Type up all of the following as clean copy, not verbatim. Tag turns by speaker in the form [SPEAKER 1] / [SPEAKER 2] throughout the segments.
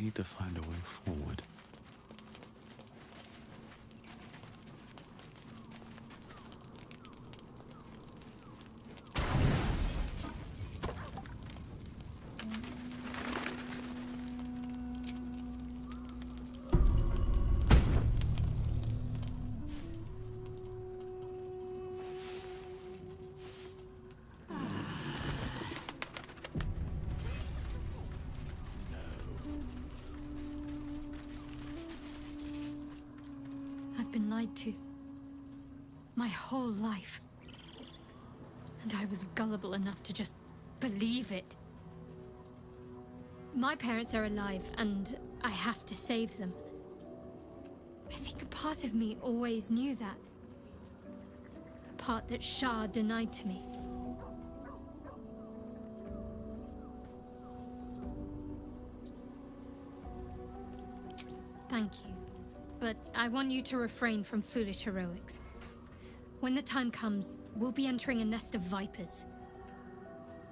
[SPEAKER 1] need to find a way forward.
[SPEAKER 2] I've been lied to. My whole life. And I was gullible enough to just believe it. My parents are alive, and I have to save them. I think a part of me always knew that. A part that Shah denied to me. Thank you. But I want you to refrain from foolish heroics. When the time comes, we'll be entering a nest of vipers.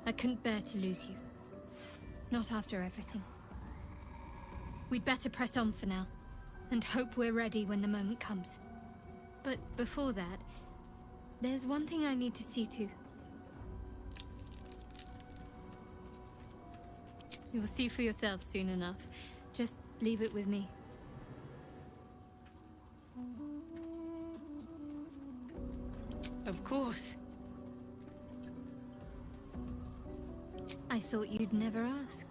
[SPEAKER 2] I couldn't bear to lose you. Not after everything. We'd better press on for now, and hope we're ready when the moment comes. But before that, there's one thing I need to see to. You'll see for yourself soon enough. Just leave it with me. Of course. I thought you'd never ask.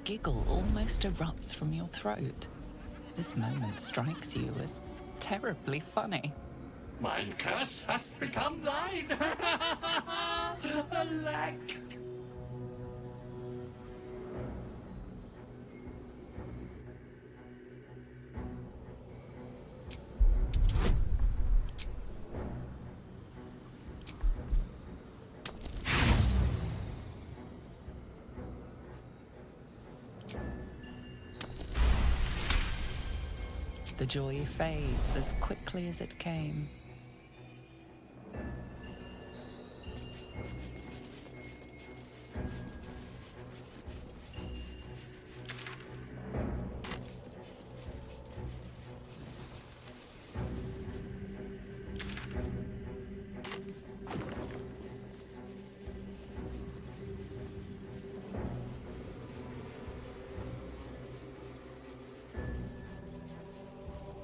[SPEAKER 3] Giggle almost erupts from your throat. This moment strikes you as terribly funny.
[SPEAKER 4] Mein curse has become thine! Alack!
[SPEAKER 3] The joy fades as quickly as it came.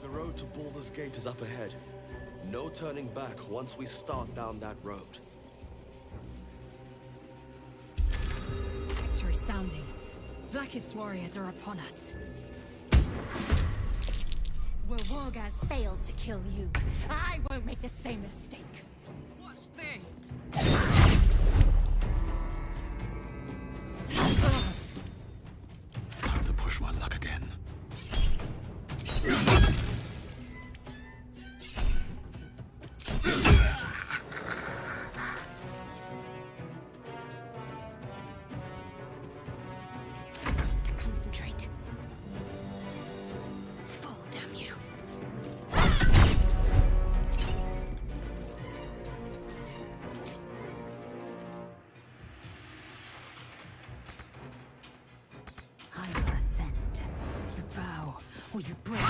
[SPEAKER 5] The road to Baldur's Gate is up ahead. No turning back once we start down that road.
[SPEAKER 6] Victory sounding. Blacket's warriors are upon us.
[SPEAKER 2] Where Wargaz failed to kill you, I won't make the same mistake.
[SPEAKER 6] Watch this!
[SPEAKER 1] Time to push my luck again.
[SPEAKER 2] To concentrate. Fall, damn you.
[SPEAKER 6] I will ascend. You bow, or you break.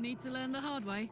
[SPEAKER 7] need to learn the hard way.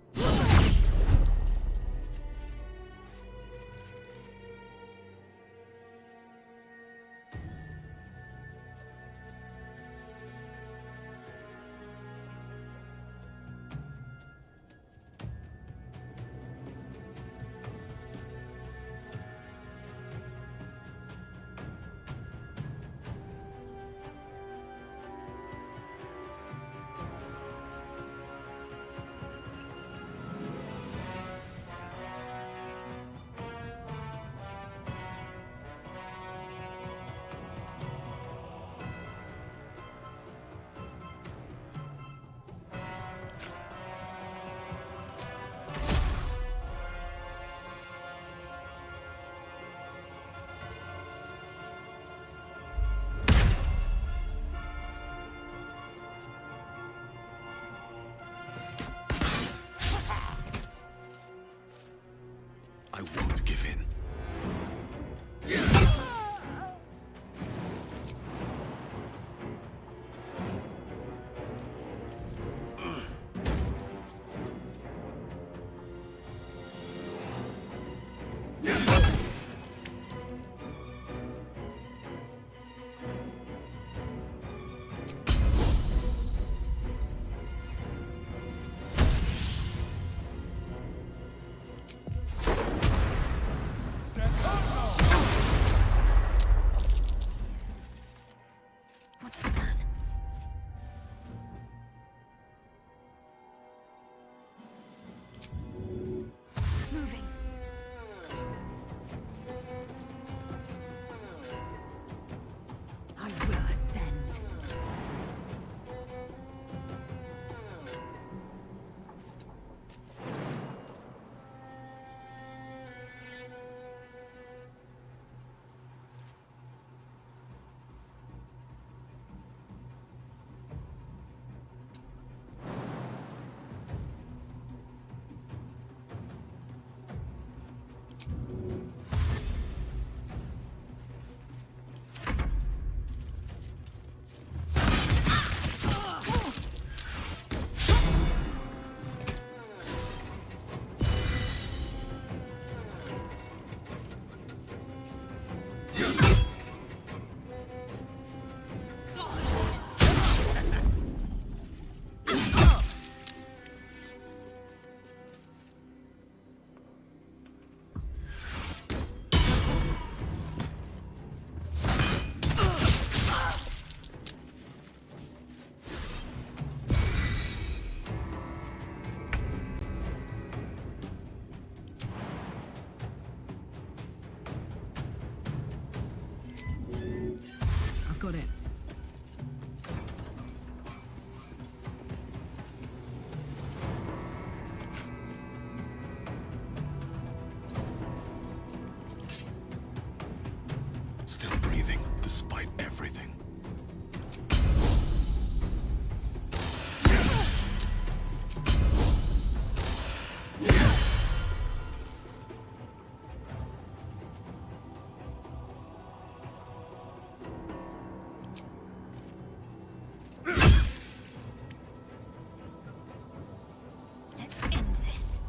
[SPEAKER 1] I won't give in.
[SPEAKER 6] What's the plan? Moving. I will ascend.
[SPEAKER 7] I've got it.
[SPEAKER 1] Still breathing, despite everything.
[SPEAKER 6] Let's end this.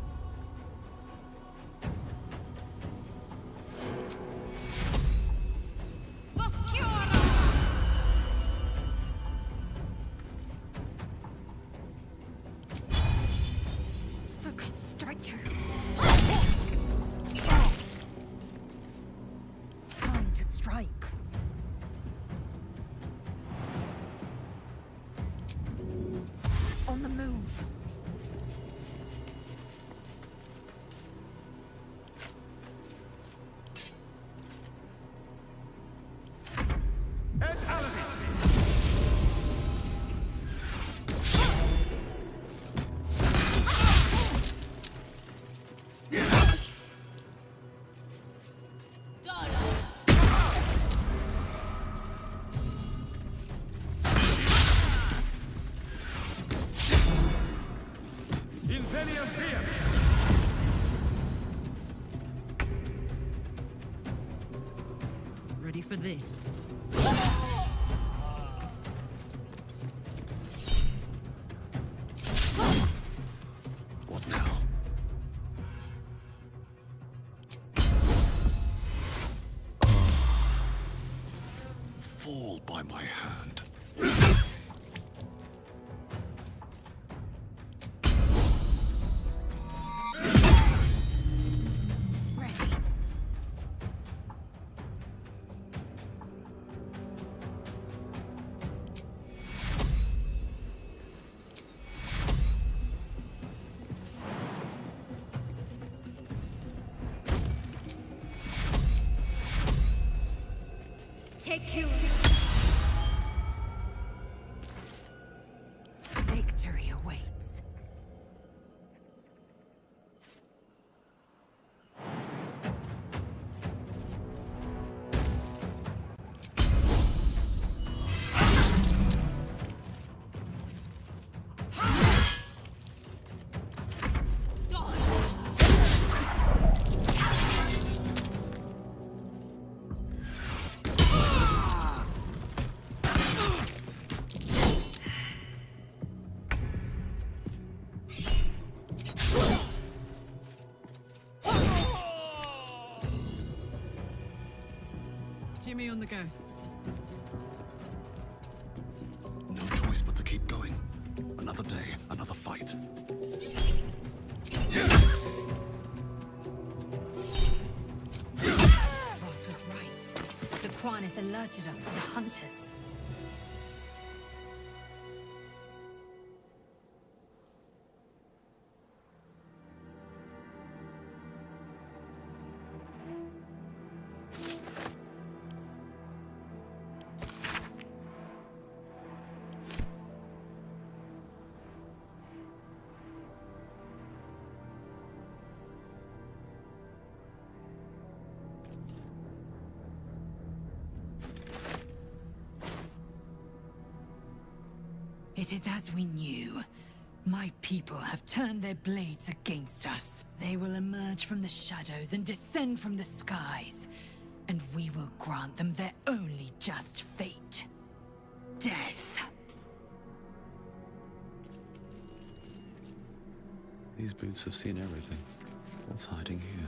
[SPEAKER 6] Focus, strike true. Time to strike. On the move.
[SPEAKER 7] Ready for this?
[SPEAKER 2] Take you.
[SPEAKER 6] Victory awaits.
[SPEAKER 7] Jimmy on the go.
[SPEAKER 1] No choice but to keep going. Another day, another fight.
[SPEAKER 6] Ross was right. The Quanith alerted us to the hunters. It is as we knew. My people have turned their blades against us. They will emerge from the shadows and descend from the skies. And we will grant them their only just fate. Death.
[SPEAKER 1] These boots have seen everything. What's hiding here?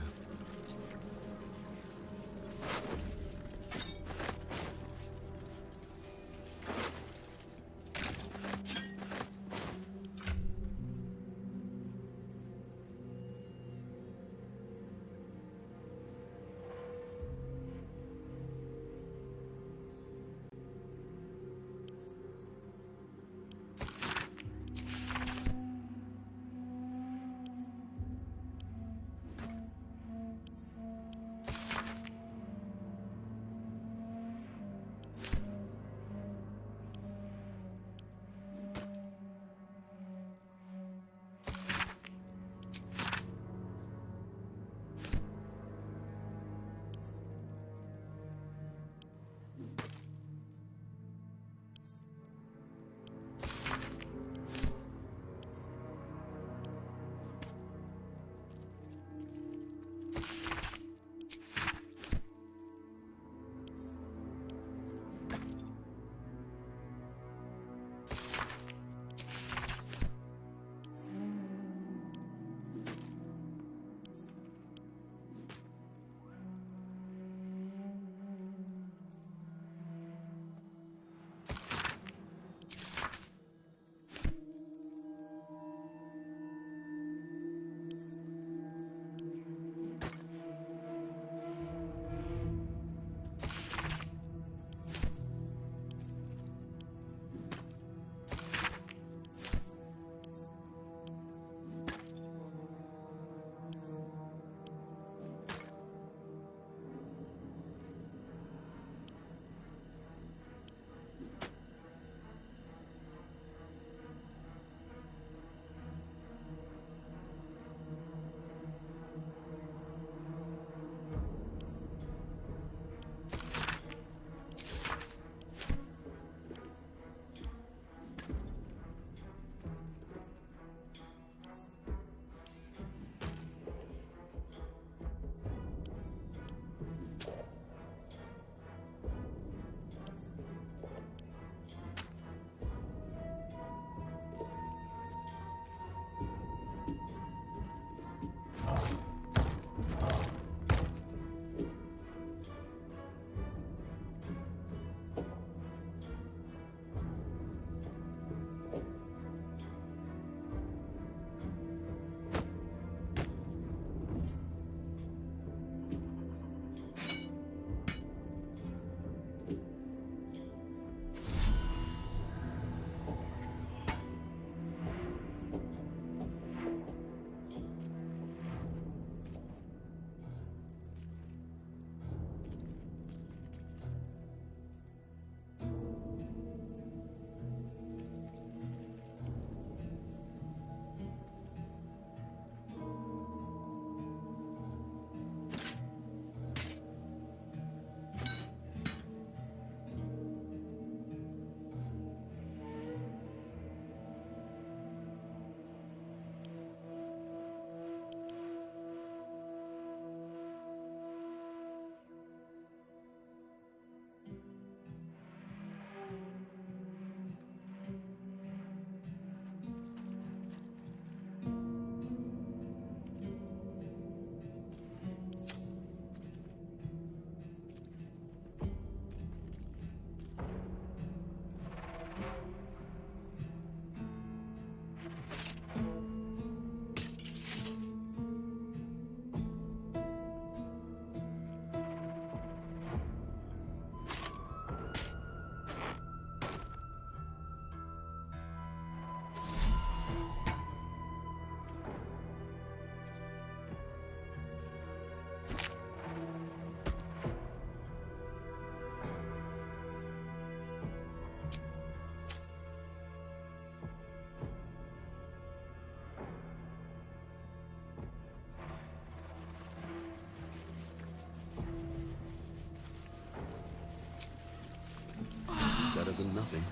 [SPEAKER 5] nothing.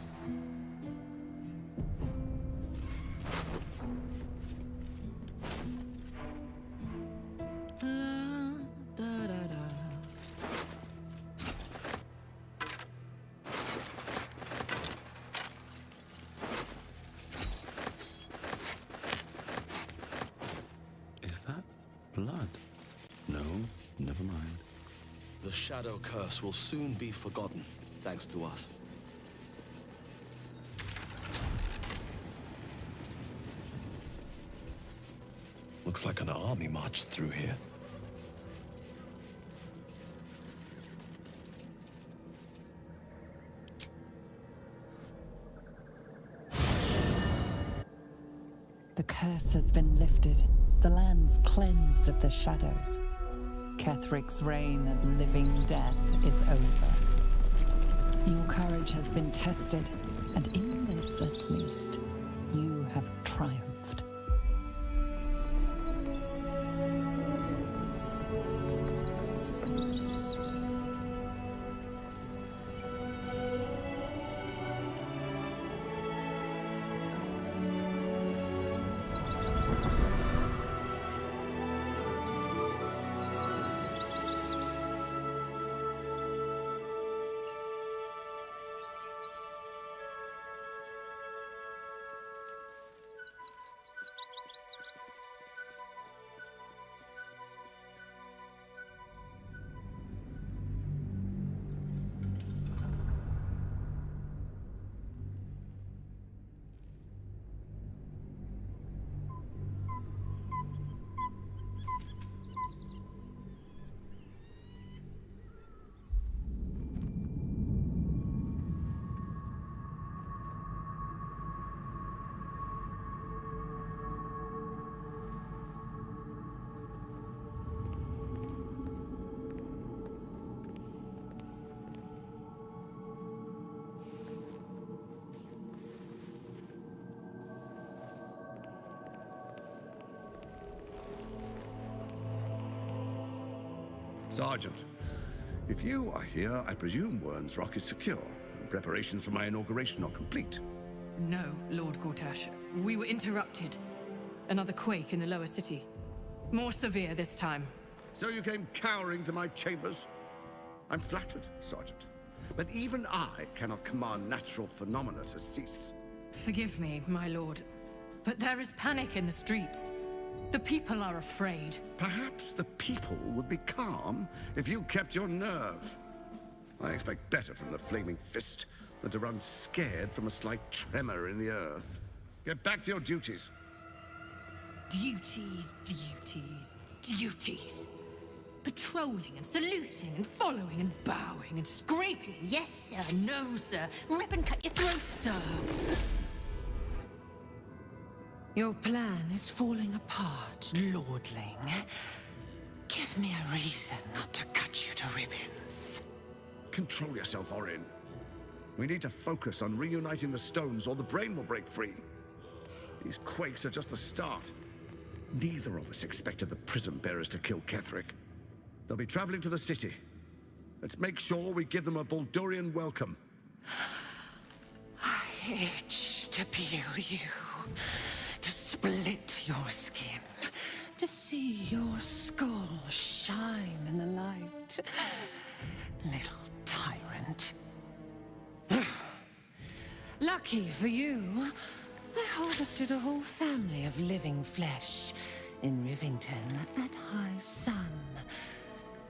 [SPEAKER 1] Is that blood? No, never mind.
[SPEAKER 5] The shadow curse will soon be forgotten, thanks to us.
[SPEAKER 8] Looks like an army marched through here.
[SPEAKER 3] The curse has been lifted. The land's cleansed of the shadows. Kethric's reign of living death is over. Your courage has been tested, and in this at least, you have triumphed.
[SPEAKER 9] Sergeant, if you are here, I presume Wern's Rock is secure, and preparations for my inauguration are complete.
[SPEAKER 7] No, Lord Gortash. We were interrupted. Another quake in the lower city. More severe this time.
[SPEAKER 9] So you came cowering to my chambers? I'm flattered, Sergeant. But even I cannot command natural phenomena to cease.
[SPEAKER 7] Forgive me, my lord, but there is panic in the streets. The people are afraid.
[SPEAKER 9] Perhaps the people would be calm if you kept your nerve. I expect better from the Flaming Fist than to run scared from a slight tremor in the earth. Get back to your duties.
[SPEAKER 7] Duties, duties, duties. Patrolling and saluting and following and bowing and scraping. Yes, sir. No, sir. Rip and cut your throat, sir. Your plan is falling apart, lordling. Give me a reason not to cut you to ribbons.
[SPEAKER 9] Control yourself, Orin. We need to focus on reuniting the stones or the brain will break free. These quakes are just the start. Neither of us expected the Prism Bearers to kill Ketheric. They'll be traveling to the city. Let's make sure we give them a Baldurian welcome.
[SPEAKER 6] I itch to peel you, to split your skin, to see your skull shine in the light. Little tyrant. Lucky for you, I harvested a whole family of living flesh in Rivington at high sun.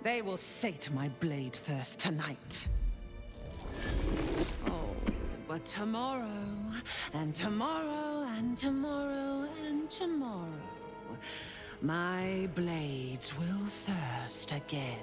[SPEAKER 6] They will sate my blade thirst tonight. Oh, but tomorrow, and tomorrow, and tomorrow, and tomorrow, my blades will thirst again.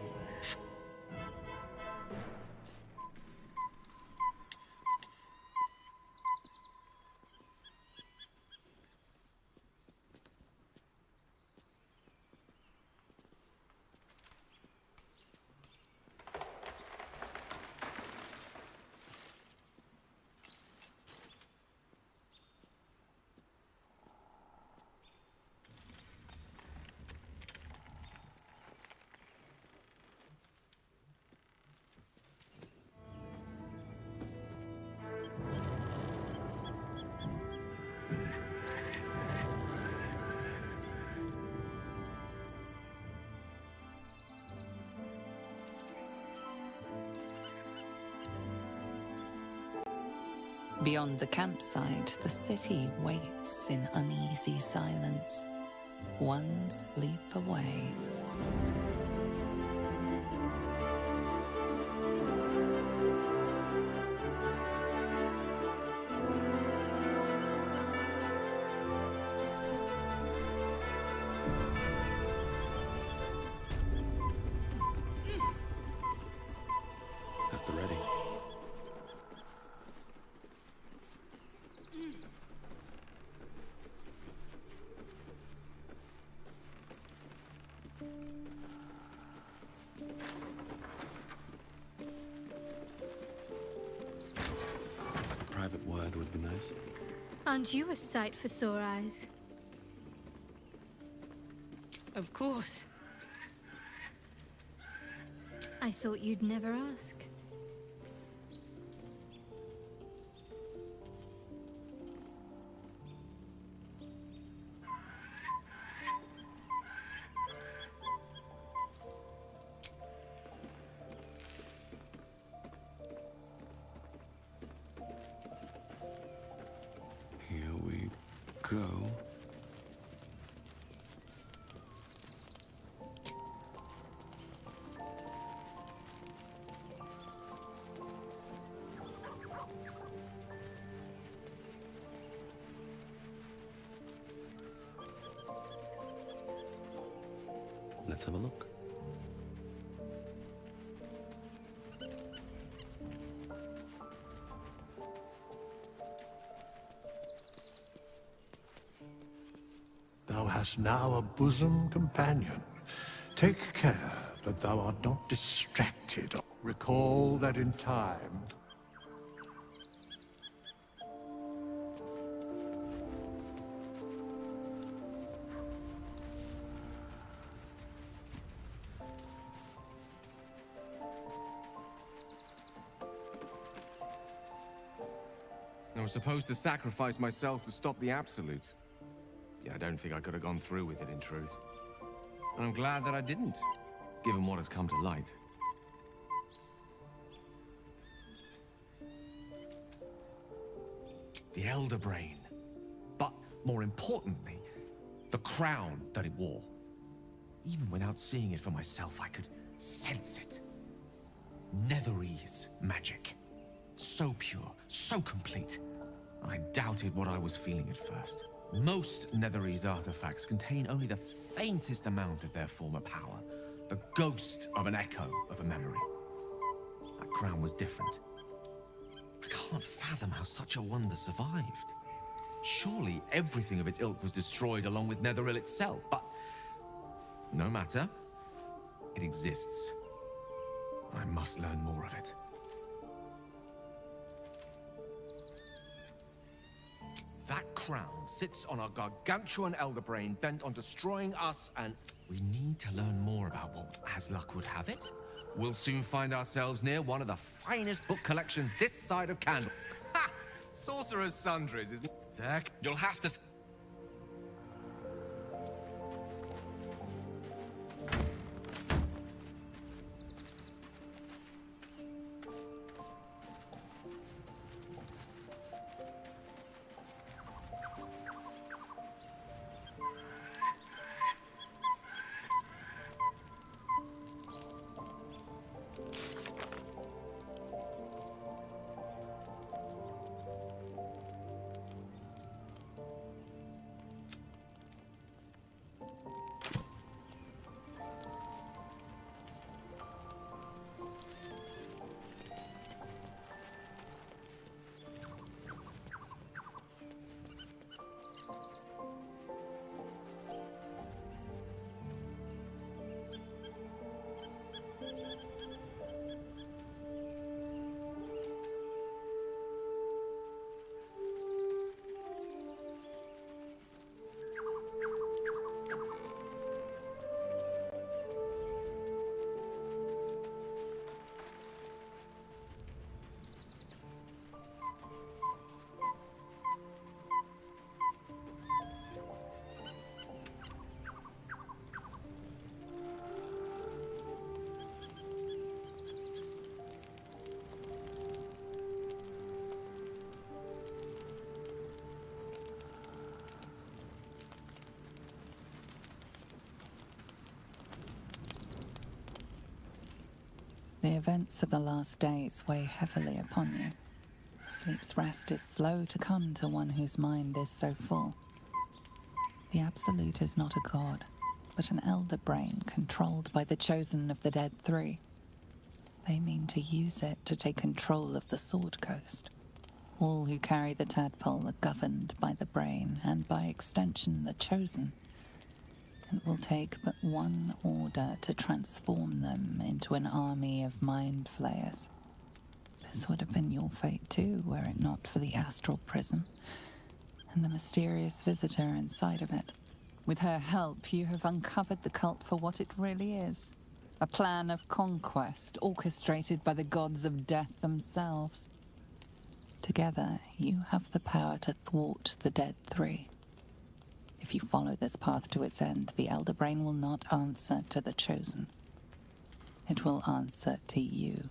[SPEAKER 3] Beyond the campsite, the city waits in uneasy silence, one sleep away.
[SPEAKER 1] At the ready. A private word would be nice.
[SPEAKER 2] Aren't you a sight for sore eyes?
[SPEAKER 7] Of course.
[SPEAKER 2] I thought you'd never ask.
[SPEAKER 1] Here we go. Let's have a look.
[SPEAKER 4] Thou hast now a bosom companion. Take care that thou art not distracted. Recall that in time.
[SPEAKER 10] I was supposed to sacrifice myself to stop the Absolute. Yeah, I don't think I could have gone through with it, in truth. And I'm glad that I didn't, given what has come to light. The Elder Brain. But, more importantly, the crown that it wore. Even without seeing it for myself, I could sense it. Netherese magic. So pure, so complete. I doubted what I was feeling at first. Most Netherese artifacts contain only the faintest amount of their former power. The ghost of an echo of a memory. That crown was different. I can't fathom how such a wonder survived. Surely everything of its ilk was destroyed along with Netheril itself, but no matter. It exists. I must learn more of it. That crown sits on a gargantuan elder brain bent on destroying us, and we need to learn more about what, as luck would have it, we'll soon find ourselves near one of the finest book collections this side of Candle. Ha! Sorcerer's Sundries, isn't it? Zach, you'll have to...
[SPEAKER 3] events of the last days weigh heavily upon you. Sleep's rest is slow to come to one whose mind is so full. The Absolute is not a god, but an elder brain controlled by the chosen of the Dead Three. They mean to use it to take control of the Sword Coast. All who carry the tadpole are governed by the brain, and by extension the chosen. It will take but one order to transform them into an army of mind flayers. This would have been your fate too, were it not for the astral prison, and the mysterious visitor inside of it. With her help, you have uncovered the cult for what it really is. A plan of conquest orchestrated by the gods of death themselves. Together, you have the power to thwart the Dead Three. If you follow this path to its end, the Elder Brain will not answer to the Chosen. It will answer to you.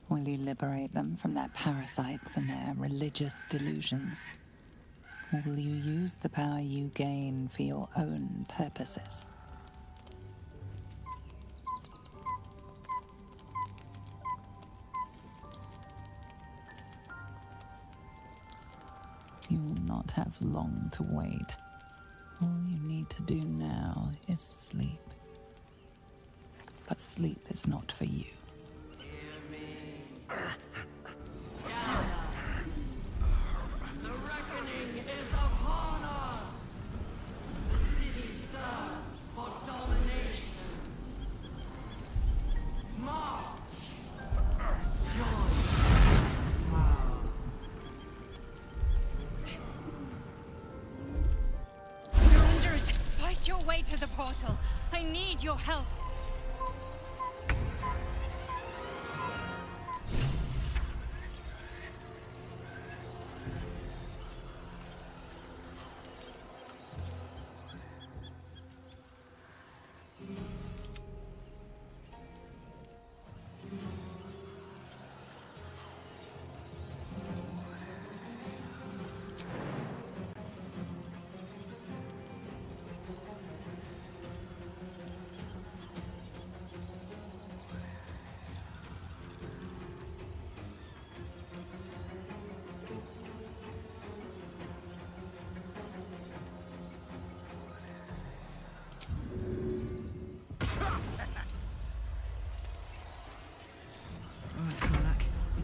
[SPEAKER 3] Will you liberate them from their parasites and their religious delusions? Or will you use the power you gain for your own purposes? You will not have long to wait. All you need to do now is sleep. But sleep is not for you.
[SPEAKER 11] The reckoning is upon us! The city thirsts for domination. March! Join power.
[SPEAKER 12] You're under it! Fight your way to the portal! I need your help!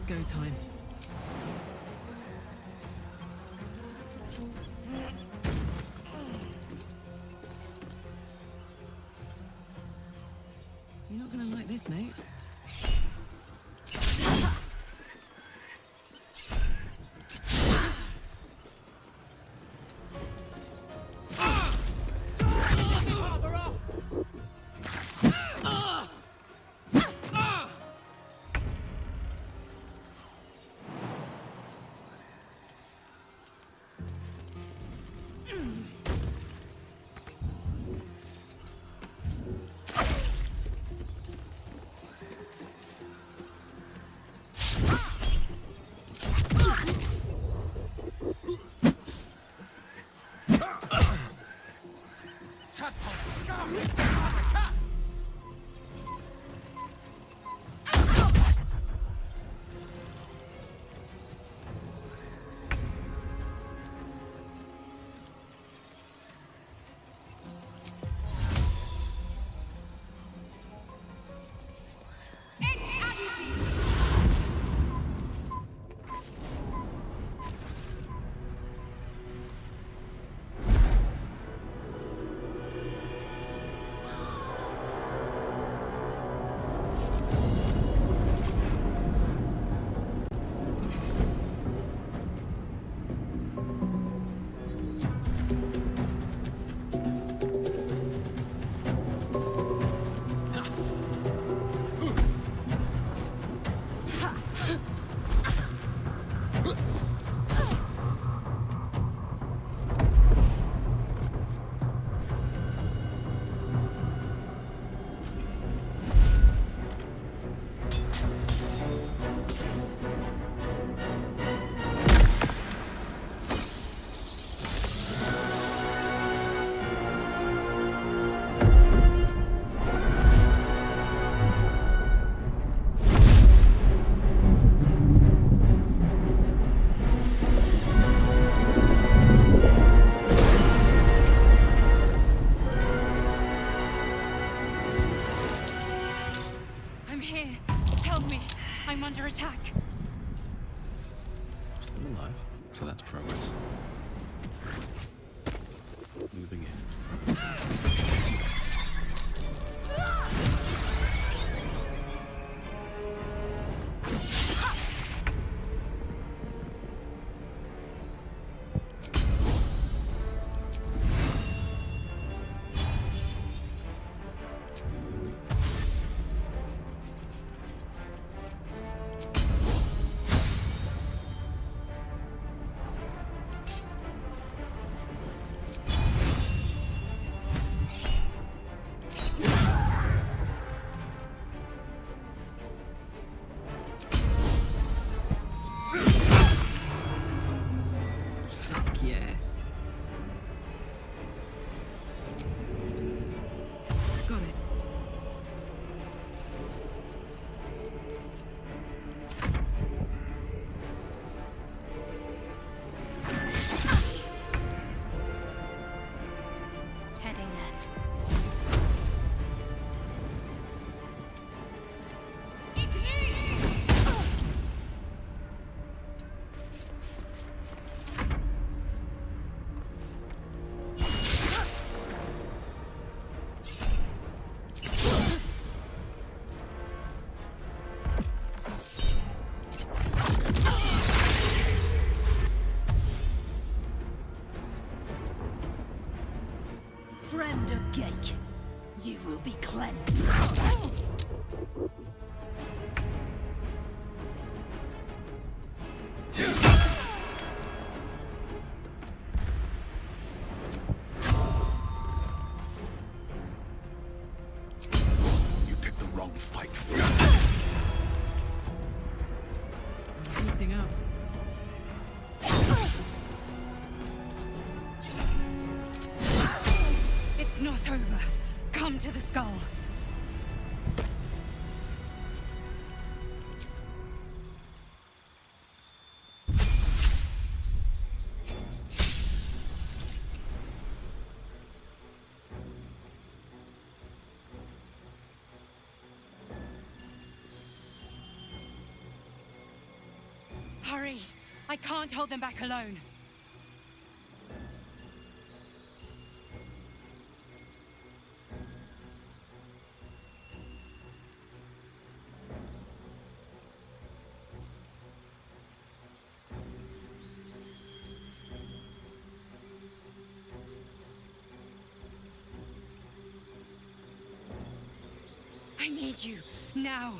[SPEAKER 7] Go time. You're not gonna like this, mate.
[SPEAKER 1] So that's progress. Moving in.
[SPEAKER 6] Yes. Got it.
[SPEAKER 2] Heading there.
[SPEAKER 7] Friend of Gake, you will be cleansed.
[SPEAKER 1] You picked the wrong fight.
[SPEAKER 6] Heating up.
[SPEAKER 12] It's not over. Come to the skull. Hurry! I can't hold them back alone. I need you, now.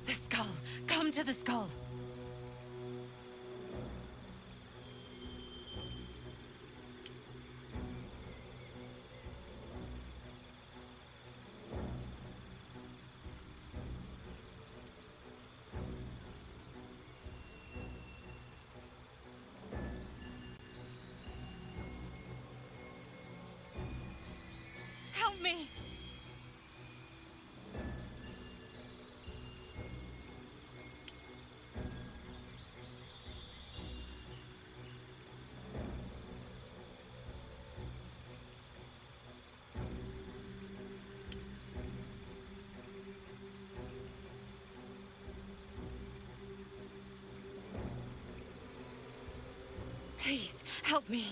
[SPEAKER 12] The skull. Come to the skull. Help me! Please, help me.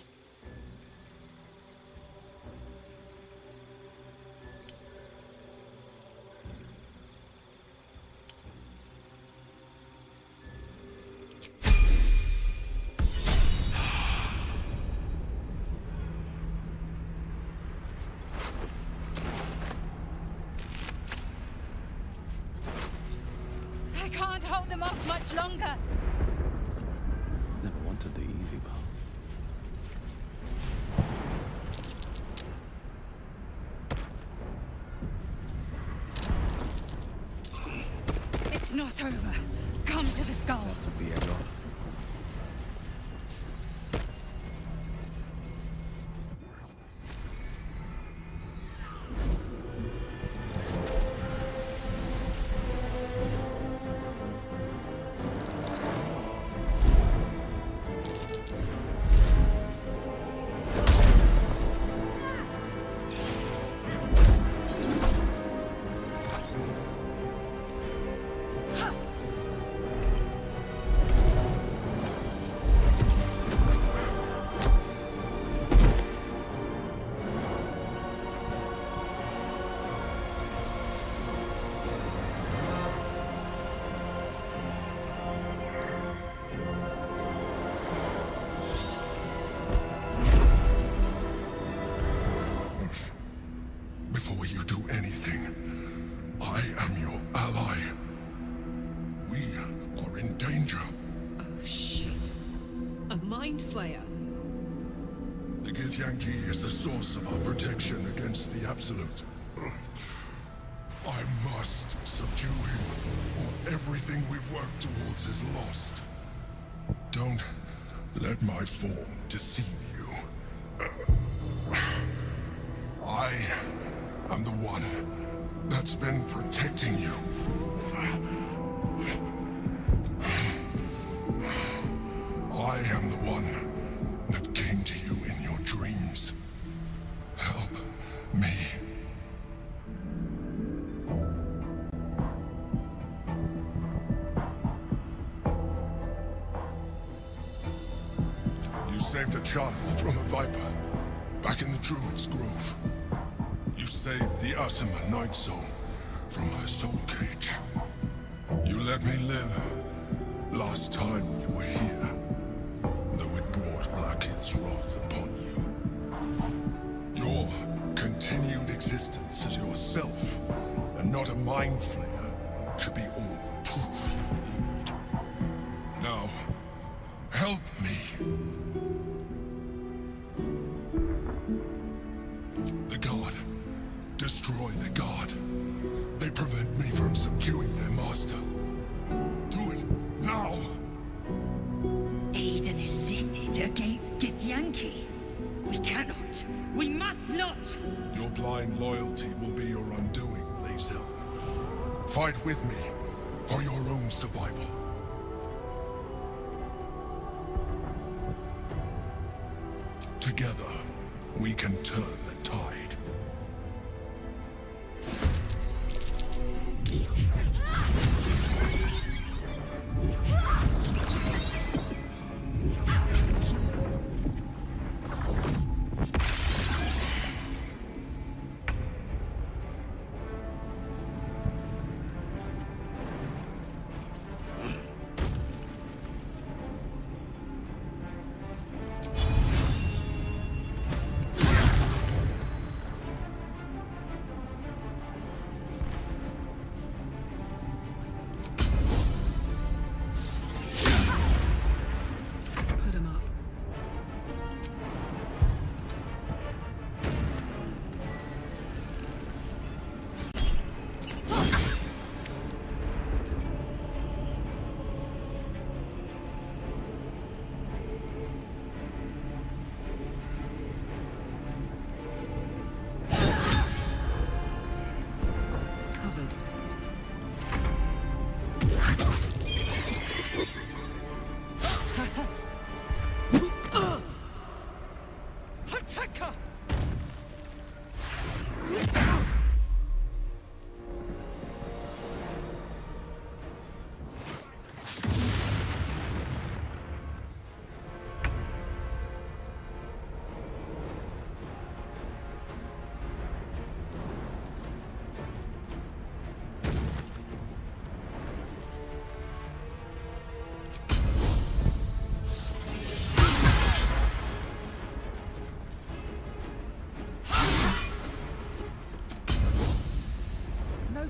[SPEAKER 12] I can't hold them off much longer.
[SPEAKER 1] Never wanted the easy path.
[SPEAKER 12] It's not over. Come to the skull.
[SPEAKER 1] That's at the edge of.
[SPEAKER 13] danger.
[SPEAKER 7] Oh, shit. A mind flayer.
[SPEAKER 13] The Githyanki is the source of our protection against the Absolute. I must subdue him, or everything we've worked towards is lost. Don't let my form deceive you. I am the one that's been protecting you. I am the one that came to you in your dreams. Help me. You saved a child from a viper, back in the Druid's Grove. You saved the Asima Night Soul from her soul cage. You let me live last time you were here, though it brought Blackhead's wrath upon you. Your continued existence as yourself, and not a mind flayer, should be all the proof you need. Now, help me. The God. Destroy the God. They prevent me from subduing their master. Do it now!
[SPEAKER 6] Aid an illithid against Githyanki. We cannot. We must not!
[SPEAKER 13] Your blind loyalty will be your undoing, Lae'zel. Fight with me for your own survival. Together, we can turn the tide.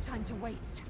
[SPEAKER 12] Time to waste.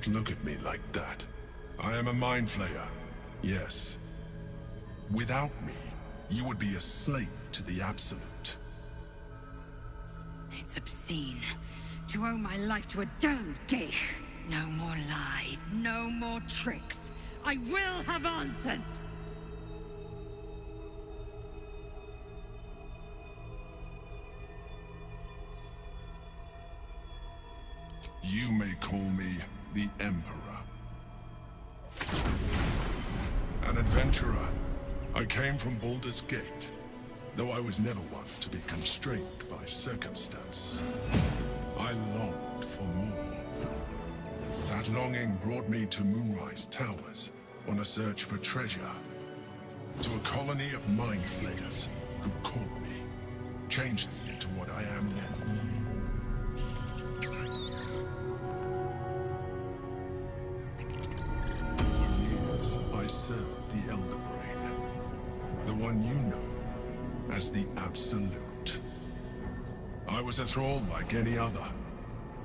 [SPEAKER 13] Don't look at me like that. I am a mind flayer, yes. Without me, you would be a slave to the Absolute.
[SPEAKER 6] It's obscene to owe my life to a damned geich. No more lies, no more tricks. I will have answers!
[SPEAKER 13] You may call me the Emperor. An adventurer. I came from Baldur's Gate, though I was never one to be constrained by circumstance. I longed for more. That longing brought me to Moonrise Towers on a search for treasure. To a colony of mind flayers who caught me, changed me into what I am now. I served the Elder Brain, the one you know as the Absolute. I was a thrall like any other,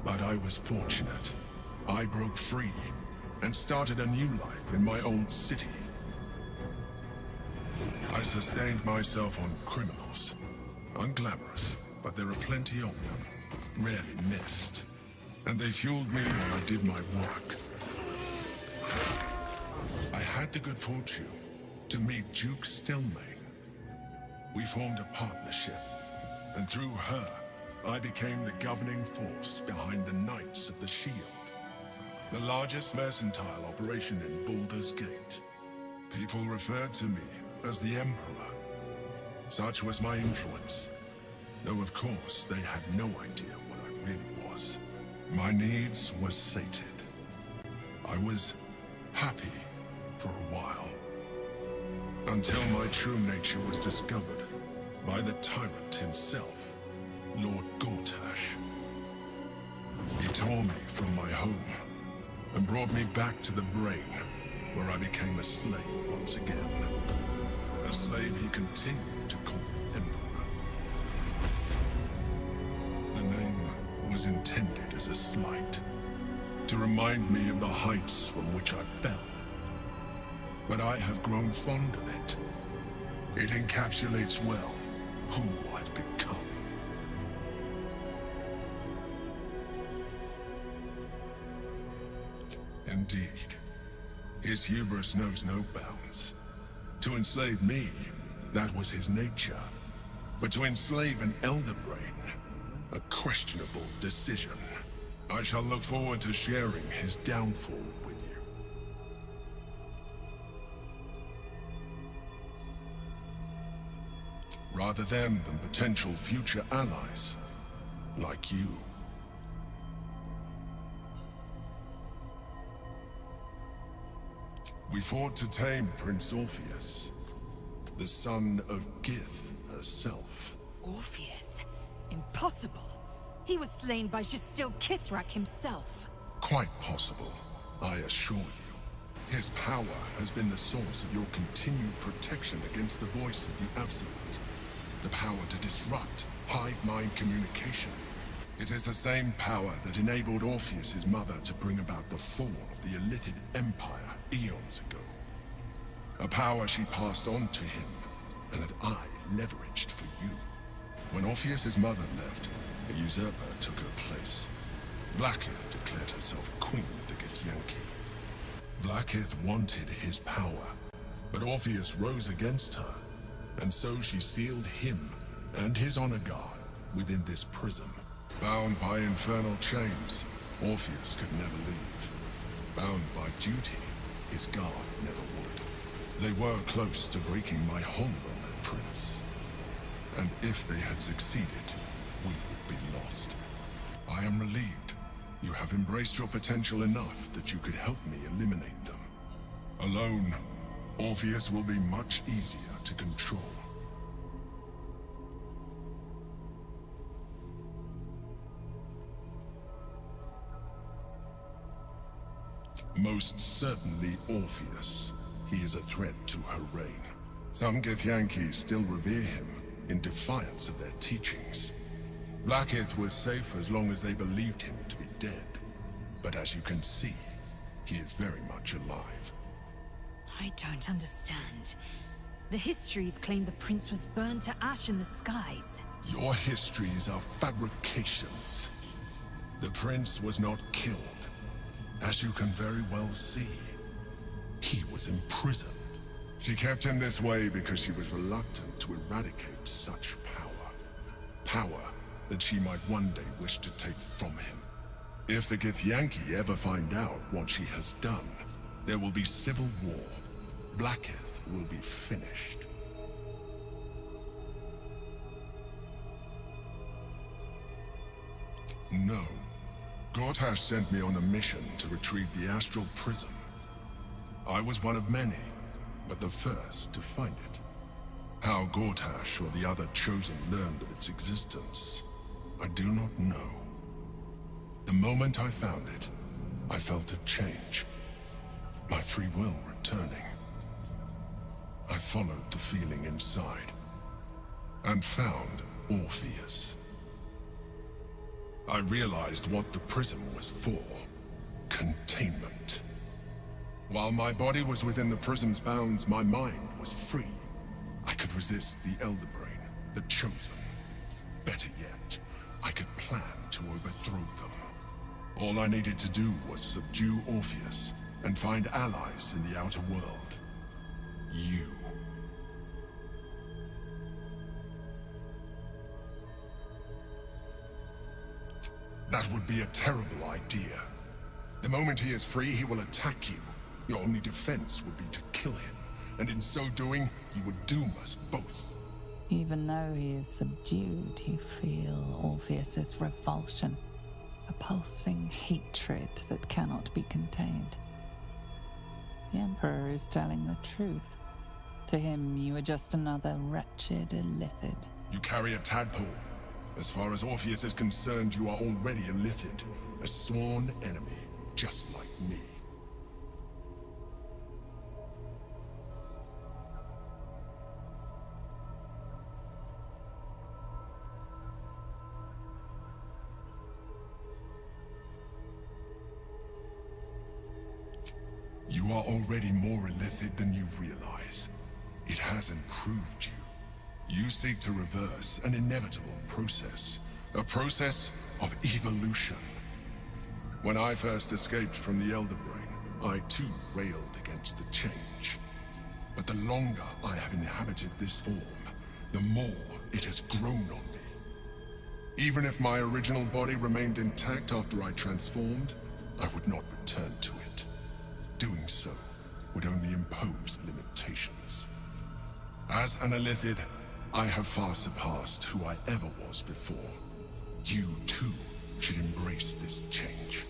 [SPEAKER 13] but I was fortunate. I broke free and started a new life in my old city. I sustained myself on criminals. Unglamorous, but there are plenty of them, rarely missed. And they fueled me while I did my work. I had the good fortune to meet Duke Stelmane. We formed a partnership, and through her, I became the governing force behind the Knights of the Shield, the largest mercantile operation in Baldur's Gate. People referred to me as the Emperor. Such was my influence, though of course they had no idea what I really was. My needs were sated. I was happy for a while, until my true nature was discovered by the tyrant himself, Lord Gortash. He tore me from my home and brought me back to the Brain, where I became a slave once again. A slave he continued to call me Emperor. The name was intended as a slight, to remind me of the heights from which I fell. But I have grown fond of it. It encapsulates well who I've become. Indeed, his hubris knows no bounds. To enslave me, that was his nature. But to enslave an Elder Brain, a questionable decision. I shall look forward to sharing his downfall with you. Rather them than potential future allies, like you. We fought to tame Prince Orpheus, the son of Gith herself.
[SPEAKER 6] Orpheus? Impossible. He was slain by Justil Kithrak himself.
[SPEAKER 13] Quite possible, I assure you. His power has been the source of your continued protection against the voice of the Absolute. The power to disrupt hive-mind communication. It is the same power that enabled Orpheus's mother to bring about the fall of the Illithid Empire eons ago. A power she passed on to him, and that I leveraged for you. When Orpheus's mother left, a usurper took her place. Blackith declared herself Queen of the Githyanki. Blackith wanted his power, but Orpheus rose against her, and so she sealed him and his honor guard within this prison. Bound by infernal chains, Orpheus could never leave. Bound by duty, his guard never would. They were close to breaking my hold on that prince. And if they had succeeded, we would be lost. I am relieved. You have embraced your potential enough that you could help me eliminate them. Alone, Orpheus will be much easier to control. Most certainly Orpheus. He is a threat to her reign. Some Githyanki still revere him in defiance of their teachings. Blackith was safe as long as they believed him to be dead. But as you can see, He is very much alive.
[SPEAKER 6] I don't understand. The histories claim the prince was burned to ash in the skies.
[SPEAKER 13] Your histories are fabrications. The prince was not killed. As you can very well see, he was imprisoned. She kept him this way because she was reluctant to eradicate such power. Power that she might one day wish to take from him. If the Githyanki ever find out what she has done, there will be civil war. Blackheath will be finished. No. Gortash sent me on a mission to retrieve the astral prism. I was one of many, but the first to find it. How Gortash or the other chosen learned of its existence, I do not know. The moment I found it, I felt a change. My free will returning. I followed the feeling inside, and found Orpheus. I realized what the prism was for. Containment. While my body was within the prism's bounds, my mind was free. I could resist the Elder Brain, the Chosen. Better yet, I could plan to overthrow them. All I needed to do was subdue Orpheus and find allies in the outer world. You. That would be a terrible idea. The moment he is free, he will attack you. Your only defense would be to kill him, and in so doing, he would doom us both.
[SPEAKER 3] Even though he is subdued, you feel Orpheus's revulsion, a pulsing hatred that cannot be contained. The Emperor is telling the truth. To him, you are just another wretched illithid.
[SPEAKER 13] You carry a tadpole. As far as Orpheus is concerned, you are already a Lithid, a sworn enemy, just like me. You are already more Illithid than you realize. It has improved you. You seek to reverse an inevitable process. A process of evolution. When I first escaped from the Elder Brain, I too railed against the change. But the longer I have inhabited this form, the more it has grown on me. Even if my original body remained intact after I transformed, I would not return to it. Doing so would only impose limitations. As an Illithid, I have far surpassed who I ever was before. You, too, should embrace this change.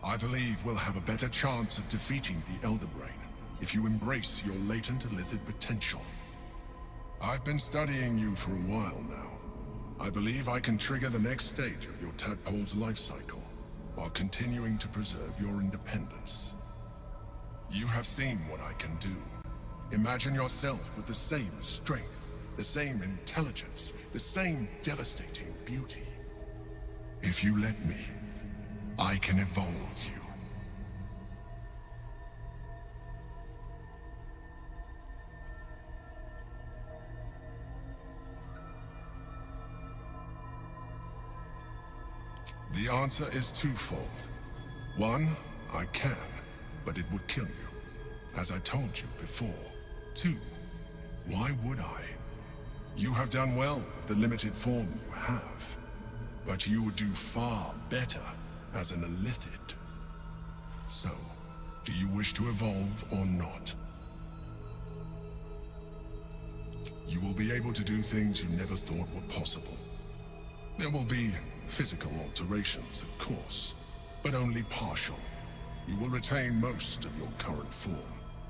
[SPEAKER 13] I believe we'll have a better chance of defeating the Elder Brain if you embrace your latent Illithid potential. I've been studying you for a while now. I believe I can trigger the next stage of your tadpole's life cycle, while continuing to preserve your independence. You have seen what I can do. Imagine yourself with the same strength, the same intelligence, the same devastating beauty. If you let me, I can evolve you. The answer is twofold. One, I can, but it would kill you, as I told you before. Two, why would I? You have done well with the limited form you have, but you would do far better as an Illithid. So, do you wish to evolve or not? You will be able to do things you never thought were possible. There will be physical alterations, of course, but only partial. You will retain most of your current form,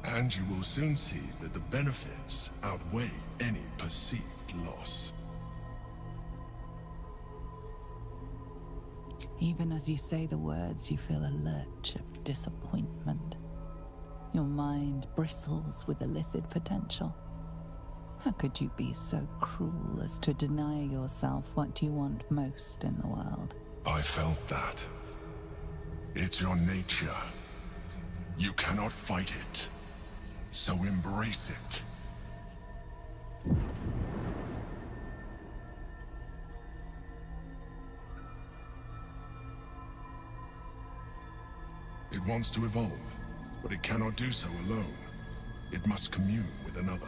[SPEAKER 13] and you will soon see that the benefits outweigh any perceived loss.
[SPEAKER 3] Even as you say the words, you feel a lurch of disappointment. Your mind bristles with Illithid potential. How could you be so cruel as to deny yourself what you want most in the world?
[SPEAKER 13] I felt that. It's your nature. You cannot fight it. So embrace it. It wants to evolve, but it cannot do so alone. It must commune with another.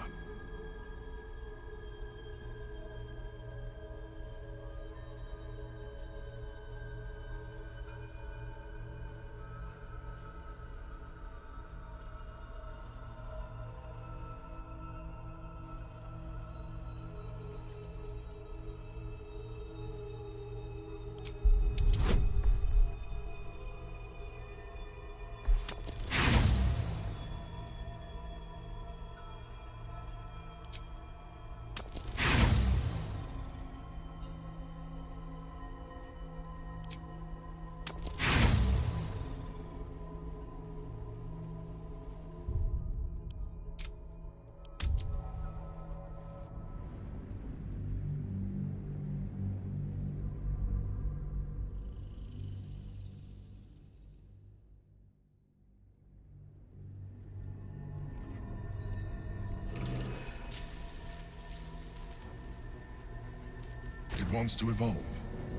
[SPEAKER 13] It wants to evolve,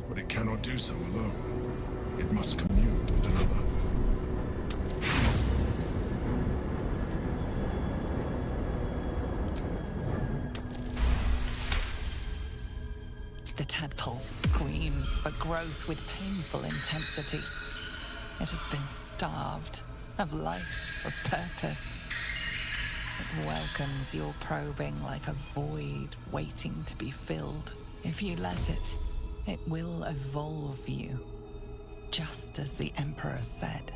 [SPEAKER 13] but it cannot do so alone. It must commune with another.
[SPEAKER 3] The tadpole screams for growth with painful intensity. It has been starved of life, of purpose. It welcomes your probing like a void waiting to be filled. If you let it, it will evolve you, just as the Emperor said.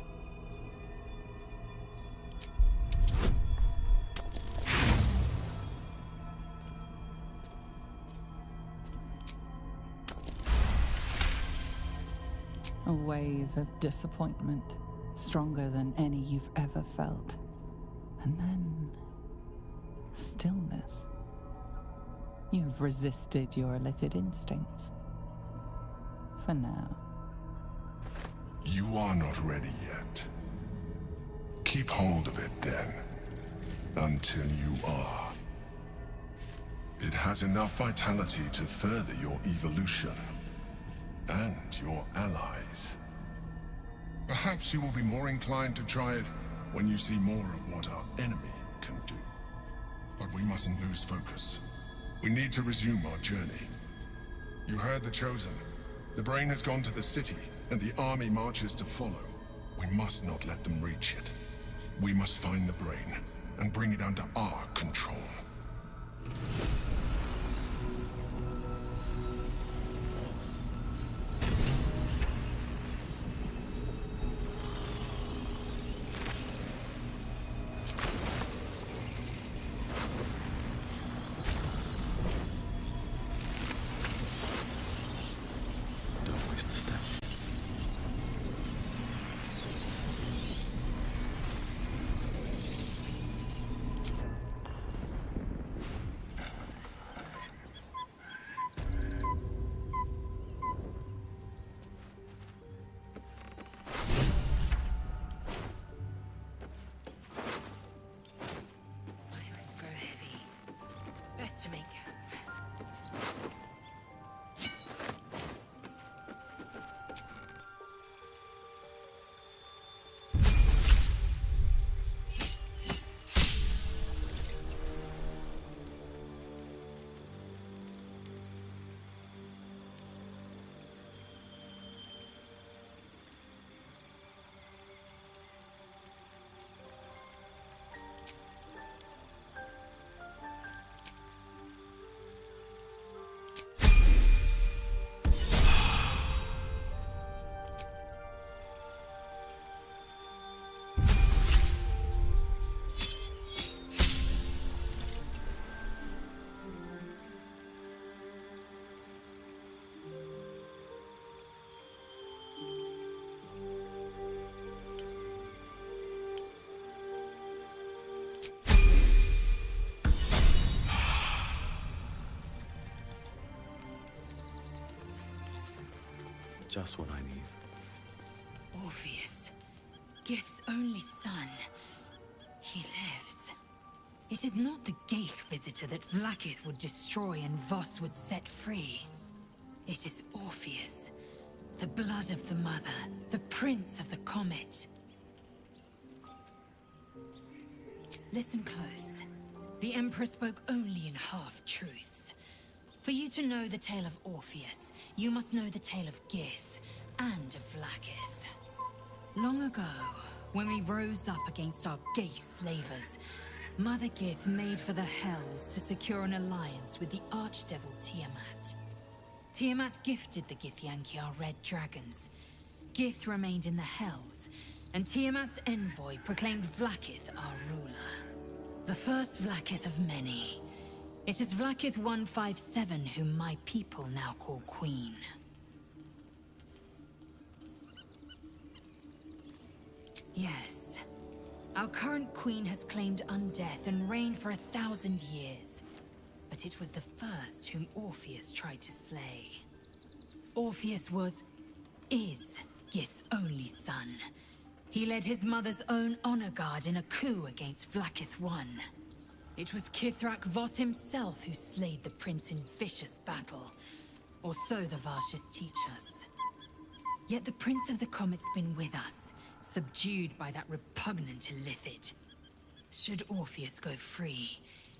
[SPEAKER 3] A wave of disappointment, stronger than any you've ever felt. And then stillness. You've resisted your illithid instincts. For now.
[SPEAKER 13] You are not ready yet. Keep hold of it then. Until you are. It has enough vitality to further your evolution. And your allies. Perhaps you will be more inclined to try it when you see more of what our enemy can do. But we mustn't lose focus. We need to resume our journey. You heard the Chosen. The brain has gone to the city, and the army marches to follow. We must not let them reach it. We must find the brain, and bring it under our control.
[SPEAKER 1] just what I need.
[SPEAKER 6] Orpheus, Gith's only son. He lives. It is not the Geich visitor that Vlaakith would destroy and Voss would set free. It is Orpheus, the blood of the mother, the prince of the comet. Listen close. The Emperor spoke only in half-truths. For you to know the tale of Orpheus, you must know the tale of Gith and of Vlaakith. Long ago, when we rose up against our Geich slavers, Mother Gith made for the Hells to secure an alliance with the Archdevil Tiamat. Tiamat gifted the Githyanki our red dragons. Gith remained in the Hells, and Tiamat's envoy proclaimed Vlaakith our ruler. The first Vlaakith of many. It is Vlaakith 157 whom my people now call Queen. Yes. Our current queen has claimed undeath and reigned for 1,000 years. But it was the first whom Orpheus tried to slay. Orpheus is Gith's only son. He led his mother's own honor guard in a coup against Vlaakith I. It was Kithrak Voss himself who slayed the prince in vicious battle. Or so the Varshas teach us. Yet the Prince of the Comet's been with us, subdued by that repugnant Illithid. Should Orpheus go free,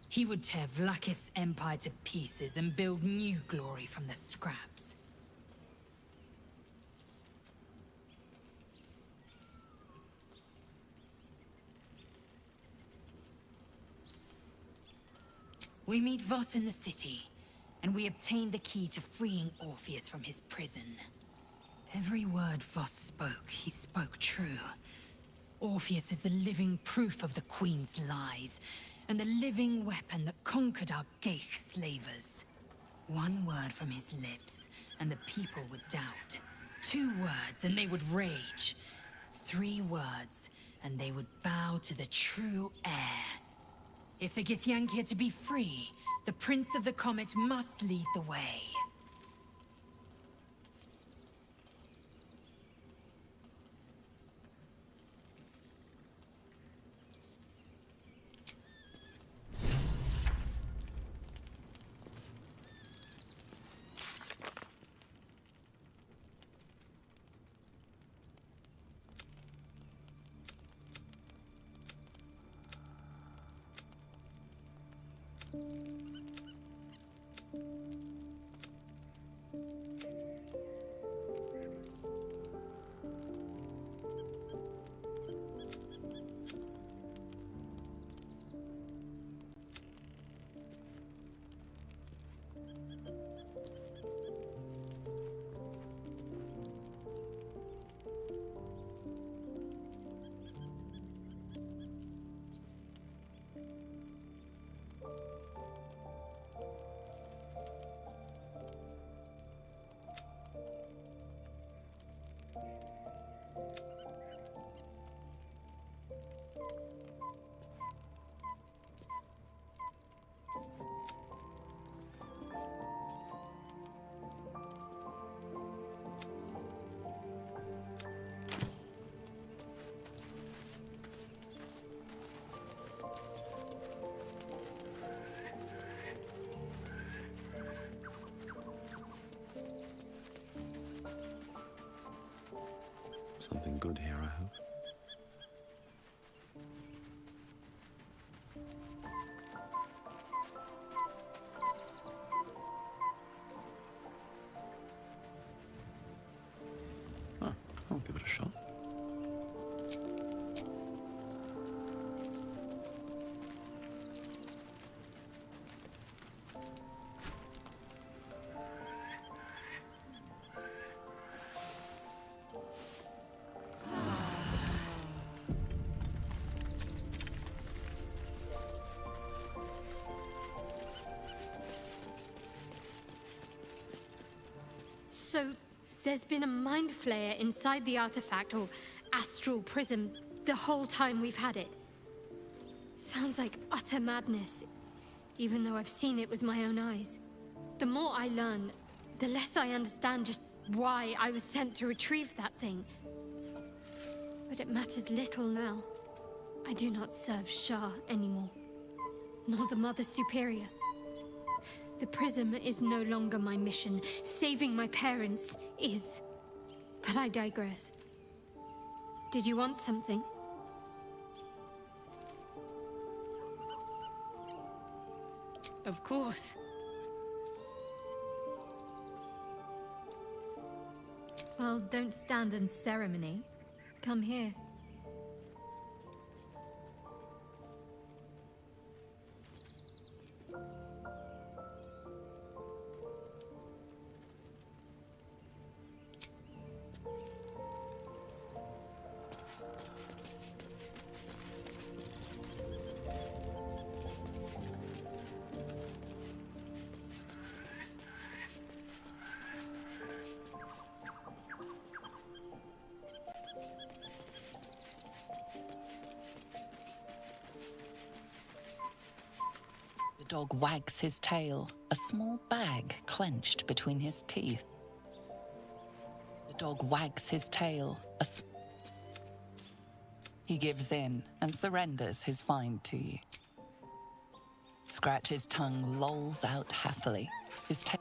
[SPEAKER 6] he would tear Vlaakith's empire to pieces and build new glory from the scraps. We meet Voss in the city, and we obtain the key to freeing Orpheus from his prison. Every word Voss spoke, he spoke true. Orpheus is the living proof of the Queen's lies, and the living weapon that conquered our Geich slavers. One word from his lips, and the people would doubt. 2 words, and they would rage. 3 words, and they would bow to the true heir. If the Githyanki are to be free, the Prince of the Comet must lead the way.
[SPEAKER 1] Something good here, I hope. Huh, I'll give it a shot.
[SPEAKER 2] So, there's been a mind flayer inside the artifact, or astral prism, the whole time we've had it. Sounds like utter madness, even though I've seen it with my own eyes. The more I learn, the less I understand just why I was sent to retrieve that thing. But it matters little now. I do not serve Shah anymore, nor the Mother Superior. The prism is no longer my mission. Saving my parents is. But I digress. Did you want something? Of course. Well, don't stand in ceremony. Come here.
[SPEAKER 3] The dog wags his tail, a small bag clenched between his teeth. The dog wags his tail, He gives in and surrenders his find to you. Scratch's tongue lolls out happily, his tail.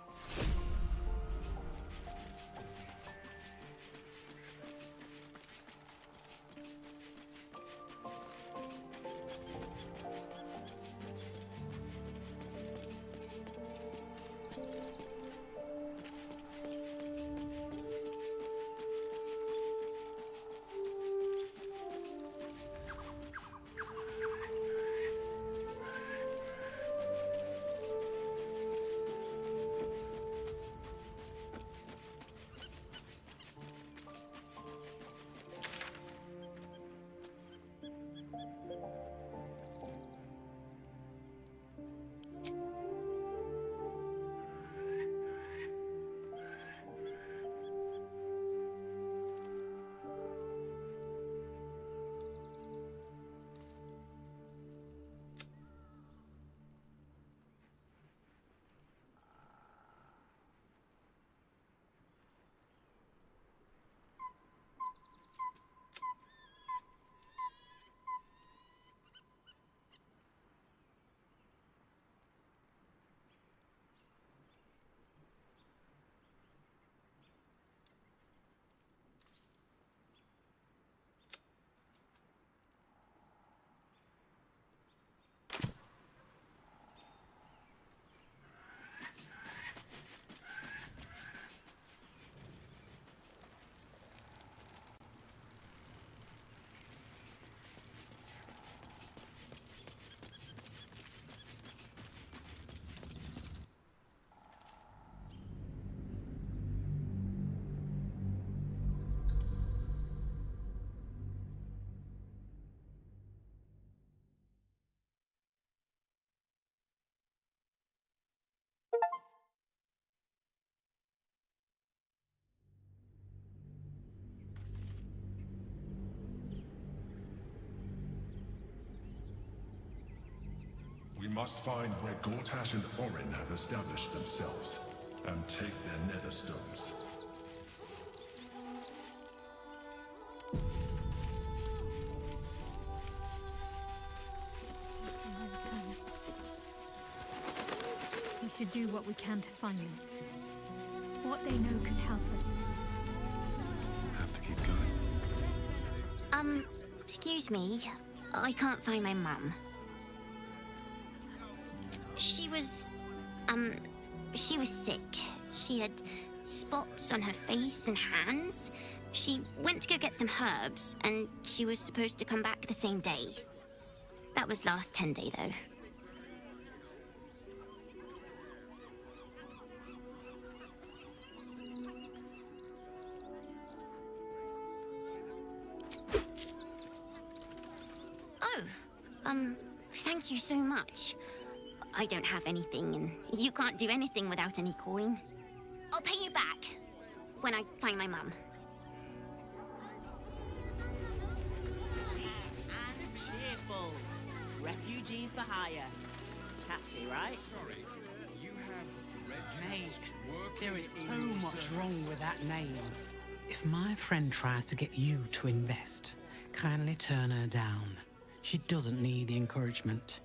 [SPEAKER 13] We must find where Gortash and Orin have established themselves, and take their nether stones.
[SPEAKER 2] We should do what we can to find them. What they know could help us.
[SPEAKER 1] Have to keep going.
[SPEAKER 14] Excuse me. I can't find my mum. She was sick. She had spots on her face and hands. She went to go get some herbs, and she was supposed to come back the same day. That was last 10 day, though. Thank you so much. I don't have anything, and you can't do anything without any coin. I'll pay you back when I find my mum.
[SPEAKER 15] And cheerful. Refugees for hire. Catchy, right?
[SPEAKER 9] Sorry, you have
[SPEAKER 11] Mate, there is so much wrong with that name. If my friend tries to get you to invest, kindly turn her down. She doesn't need the encouragement.